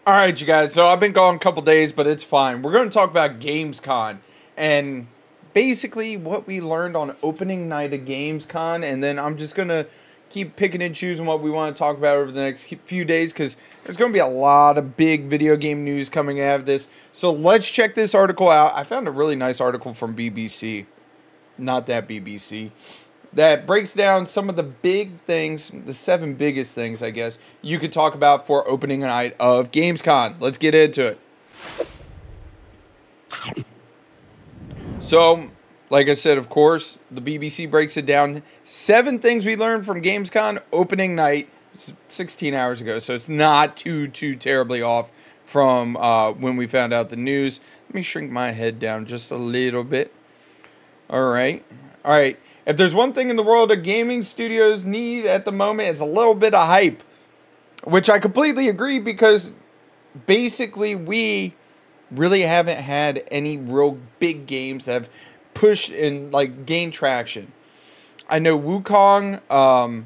Alright, you guys, so I've been gone a couple days, but it's fine. We're going to talk about Gamescon and basically what we learned on opening night of Gamescon, and then I'm just going to keep picking and choosing what we want to talk about over the next few days because there's going to be a lot of big video game news coming out of this. So let's check this article out. I found a really nice article from BBC, not that BBC, that breaks down some of the big things, the 7 biggest things, I guess, you could talk about for opening night of Gamescon. Let's get into it. So, like I said, of course, the BBC breaks it down. 7 things we learned from Gamescon opening night. It's 16 hours ago, so it's not too terribly off from when we found out the news. Let me shrink my head down just a little bit. All right. If there's one thing in the world that gaming studios need at the moment, it's a little bit of hype. Which I completely agree because basically we really haven't had any real big games that have pushed and like gained traction. I know Wukong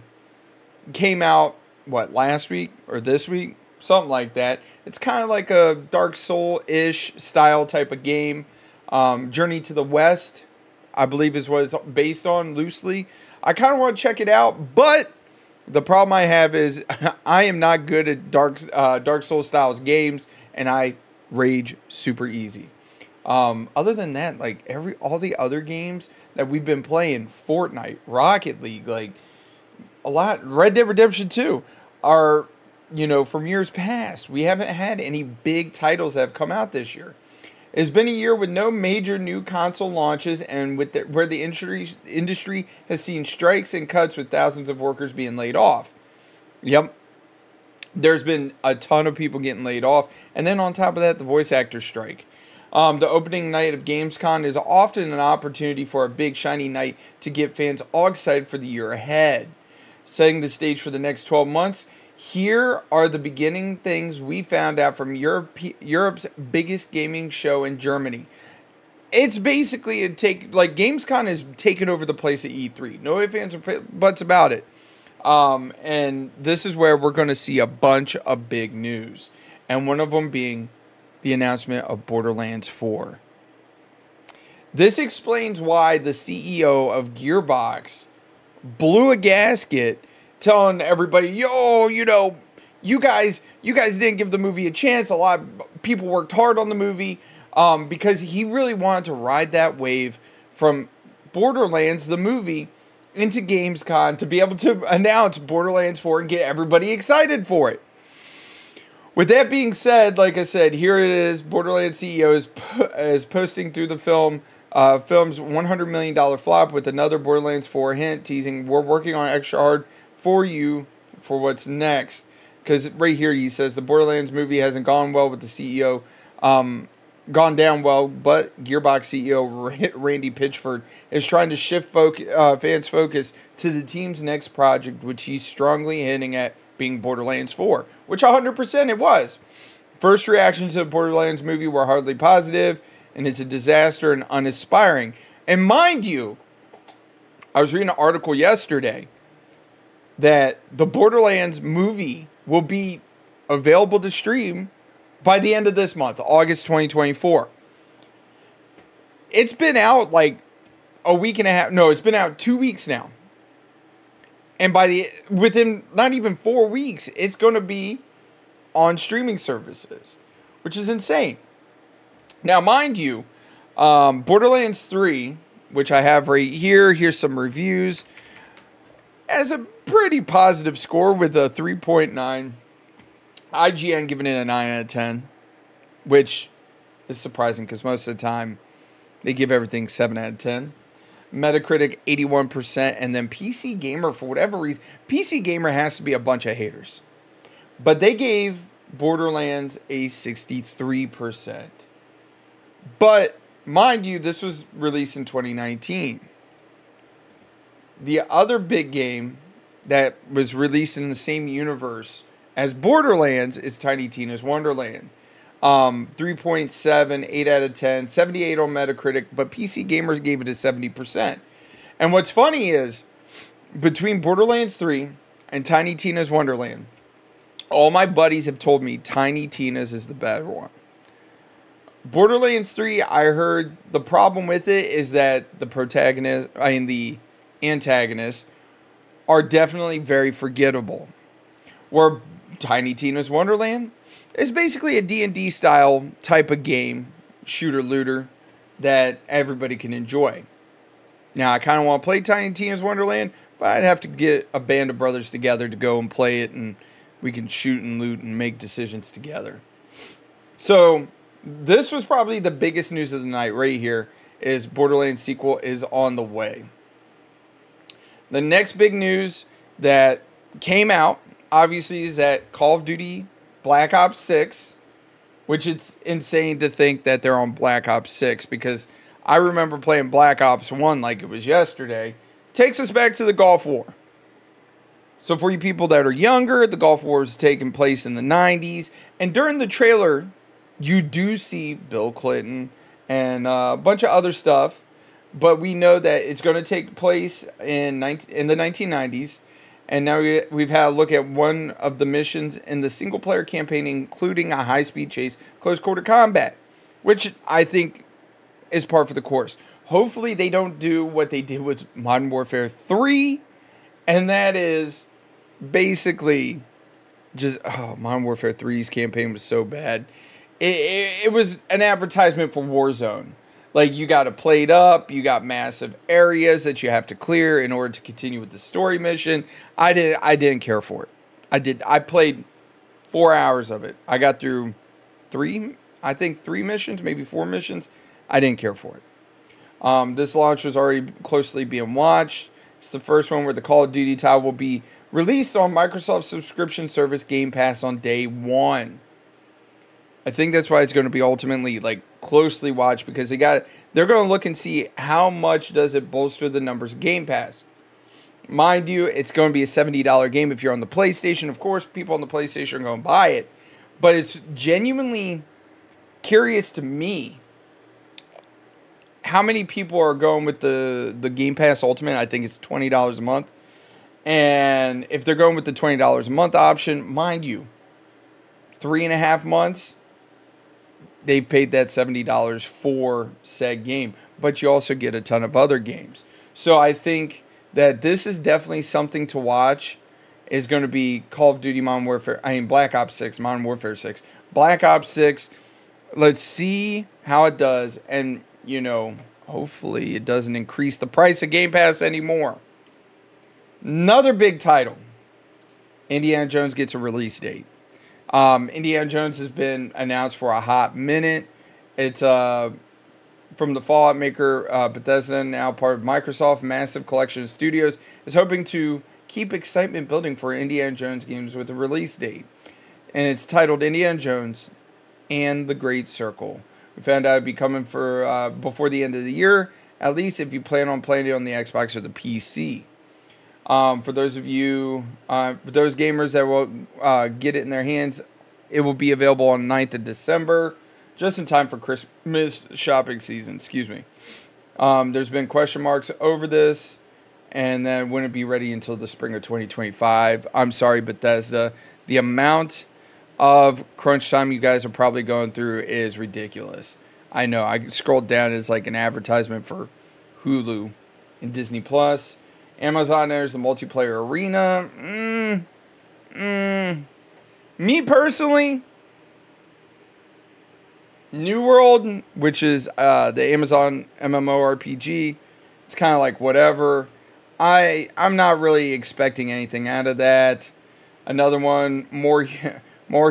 came out, what, last week or this week? Something like that. It's kind of like a Dark Soul-ish style type of game. Journey to the West, I believe is what it's based on loosely. I kind of want to check it out, but the problem I have is I am not good at Dark Soul styles games, and I rage super easy. Other than that, like all the other games that we've been playing, Fortnite, Rocket League, like a lot, Red Dead Redemption 2, are, you know, from years past. We haven't had any big titles that have come out this year. It's been a year with no major new console launches and where the industry has seen strikes and cuts with thousands of workers being laid off. Yep. There's been a ton of people getting laid off. And then on top of that, the voice actor strike. The opening night of Gamescom is often an opportunity for a big shiny night to get fans all excited for the year ahead. Setting the stage for the next 12 months, here are the beginning things we found out from Europe's biggest gaming show in Germany. It's basically Gamescom has taken over the place at E3. No ifs, ands, or buts about it. And this is where we're going to see a bunch of big news. And one of them being the announcement of Borderlands 4. This explains why the CEO of Gearbox blew a gasket telling everybody, yo, you know, you guys didn't give the movie a chance. A lot of people worked hard on the movie because he really wanted to ride that wave from Borderlands, the movie, into Gamescom to be able to announce Borderlands 4 and get everybody excited for it. With that being said, like I said, here it is. Borderlands CEO is posting through the film's $100 million flop with another Borderlands 4 hint, teasing, we're working on extra hard for you for what's next. Because right here he says the Borderlands movie hasn't gone well with the CEO, gone down well, but Gearbox CEO Randy Pitchford is trying to shift fans' focus to the team's next project, which he's strongly hinting at being Borderlands 4, which 100% it was. First reactions to the Borderlands movie were hardly positive, and it's a disaster and uninspiring. And mind you, I was reading an article yesterday that the Borderlands movie will be available to stream by the end of this month, August 2024. It's been out like a week and a half. No, it's been out 2 weeks now. And within not even 4 weeks, it's going to be on streaming services, which is insane. Now, mind you, Borderlands 3, which I have right here, here's some reviews, has a pretty positive score with a 3.9. IGN giving it a 9 out of 10, which is surprising because most of the time they give everything 7 out of 10. Metacritic 81%, and then PC Gamer, for whatever reason, PC Gamer has to be a bunch of haters, but they gave Borderlands a 63%. But mind you, this was released in 2019. The other big game that was released in the same universe as Borderlands is Tiny Tina's Wonderland. 3.7, 8 out of 10, 78 on Metacritic, but PC Gamers gave it a 70%. And what's funny is, between Borderlands 3 and Tiny Tina's Wonderland, All my buddies have told me Tiny Tina's is the better one. Borderlands 3, I heard the problem with it is that the antagonists are definitely very forgettable. Where Tiny Tina's Wonderland is basically a D&D style type of game, shooter-looter, that everybody can enjoy. Now, I kind of want to play Tiny Tina's Wonderland, but I'd have to get a band of brothers together to go and play it, and we can shoot and loot and make decisions together. So, this was probably the biggest news of the night right here, is Borderlands sequel is on the way. The next big news that came out, obviously, is that Call of Duty Black Ops 6, which it's insane to think that they're on Black Ops 6, because I remember playing Black Ops 1 like it was yesterday. Takes us back to the Gulf War. So for you people that are younger, the Gulf War is taking place in the 90s. And during the trailer, you do see Bill Clinton and a bunch of other stuff. But we know that it's going to take place in the 1990s. And now we've had a look at one of the missions in the single-player campaign, including a high-speed chase, close-quarter combat, which I think is par for the course. Hopefully they don't do what they did with Modern Warfare 3, and that is basically just, Modern Warfare 3's campaign was so bad. It was an advertisement for Warzone. Like, you got to play it up, you got massive areas that you have to clear in order to continue with the story mission. I didn't care for it. I played 4 hours of it. I got through three missions, maybe 4 missions. I didn't care for it. This launch was already closely being watched. It's the first one where the Call of Duty title will be released on Microsoft's subscription service Game Pass on day 1. I think that's why it's going to be ultimately like closely watched, because they're going to look and see how much does it bolster the numbers of Game Pass. Mind you, it's going to be a $70 game if you're on the PlayStation. Of course, people on the PlayStation are going to buy it, but it's genuinely curious to me how many people are going with the Game Pass Ultimate. I think it's $20 a month. And if they're going with the $20 a month option, mind you, 3.5 months, they paid that $70 for said game. But you also get a ton of other games. So I think that this is definitely something to watch. Is going to be Call of Duty Black Ops 6, Modern Warfare 6. Black Ops 6, let's see how it does. And, you know, hopefully it doesn't increase the price of Game Pass anymore. Another big title. Indiana Jones gets a release date. Indiana Jones has been announced for a hot minute. It's from the Fallout maker Bethesda, now part of Microsoft. Massive collection of studios is hoping to keep excitement building for Indiana Jones games with a release date. And it's titled Indiana Jones and the Great Circle. We found out it'd be coming for before the end of the year, at least if you plan on playing it on the Xbox or the PC. For those of you, for those gamers that will get it in their hands, it will be available on 9th of December, just in time for Christmas shopping season, excuse me. There's been question marks over this, and then wouldn't be ready until the spring of 2025. I'm sorry, Bethesda. The amount of crunch time you guys are probably going through is ridiculous. I know. I scrolled down. It's like an advertisement for Hulu and Disney Plus. Amazon, there's the multiplayer arena. Me personally, New World, which is the Amazon MMORPG, it's kind of like whatever. I'm not really expecting anything out of that. Another one, more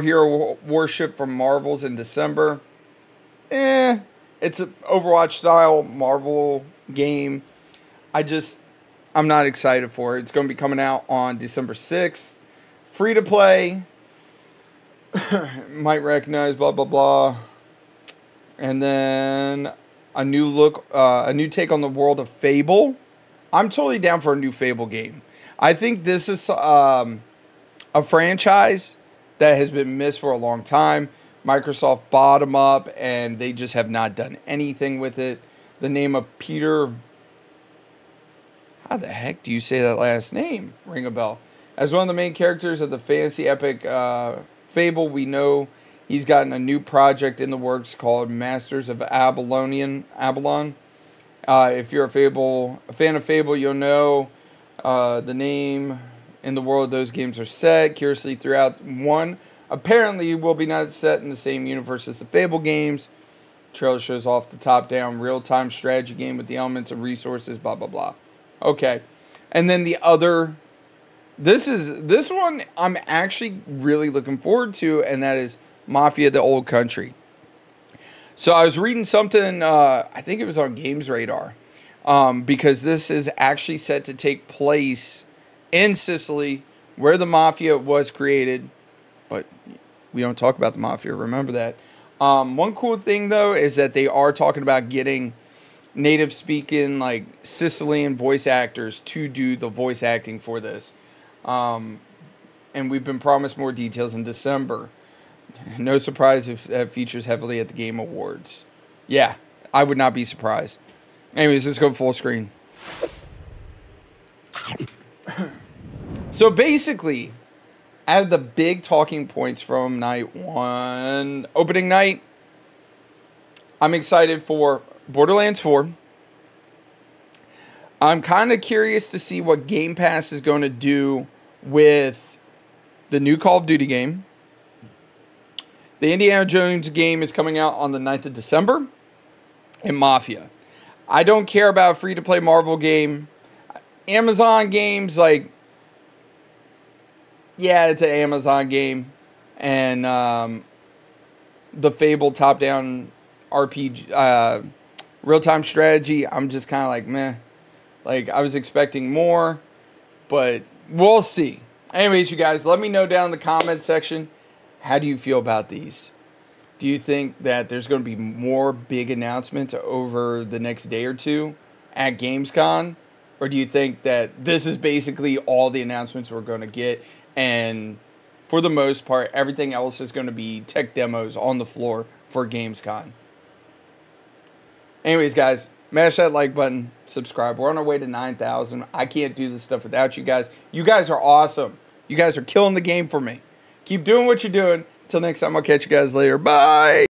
Hero Worship from Marvel's in December. It's an Overwatch style Marvel game. I'm not excited for it. It's going to be coming out on December 6th. Free to play. Might recognize blah, blah, blah. And then a new take on the world of Fable. I'm totally down for a new Fable game. I think this is a franchise that has been missed for a long time. Microsoft bought them up, and they just have not done anything with it. The name of Peter... How the heck do you say that last name? Ring a bell. As one of the main characters of the fantasy epic Fable, we know he's gotten a new project in the works called Masters of Abalon. If you're a fan of Fable, you'll know the name in the world those games are set. Curiously, throughout one, apparently will be not set in the same universe as the Fable games. Trailer shows off the top-down real-time strategy game with the elements of resources, blah, blah, blah. Okay. And then the other... This one I'm actually really looking forward to, and that is Mafia: The Old Country. So I was reading something, I think it was on Games Radar, because this is actually set to take place in Sicily, where the Mafia was created, but we don't talk about the Mafia, remember that. One cool thing, though, is that they are talking about getting native-speaking, like, Sicilian voice actors to do the voice acting for this. And we've been promised more details in December. No surprise if that features heavily at the Game Awards. Yeah, I would not be surprised. Anyways, let's go full screen. So basically, out of the big talking points from night one, opening night, I'm excited for Borderlands 4. I'm kind of curious to see what Game Pass is going to do with the new Call of Duty game. The Indiana Jones game is coming out on the 9th of December. And Mafia. I don't care about a free-to-play Marvel game. Amazon games, like... Yeah, it's an Amazon game. And the Fable top-down RPG... real-time strategy, I'm just kind of like, meh. Like, I was expecting more. But we'll see. Anyways, you guys, let me know down in the comment section. How do you feel about these? Do you think that there's going to be more big announcements over the next day or two at Gamescon? Or do you think that this is basically all the announcements we're going to get, and for the most part, everything else is going to be tech demos on the floor for Gamescon? Anyways, guys, smash that like button, subscribe. We're on our way to 9,000. I can't do this stuff without you guys. You guys are awesome. You guys are killing the game for me. Keep doing what you're doing. Until next time, I'll catch you guys later. Bye.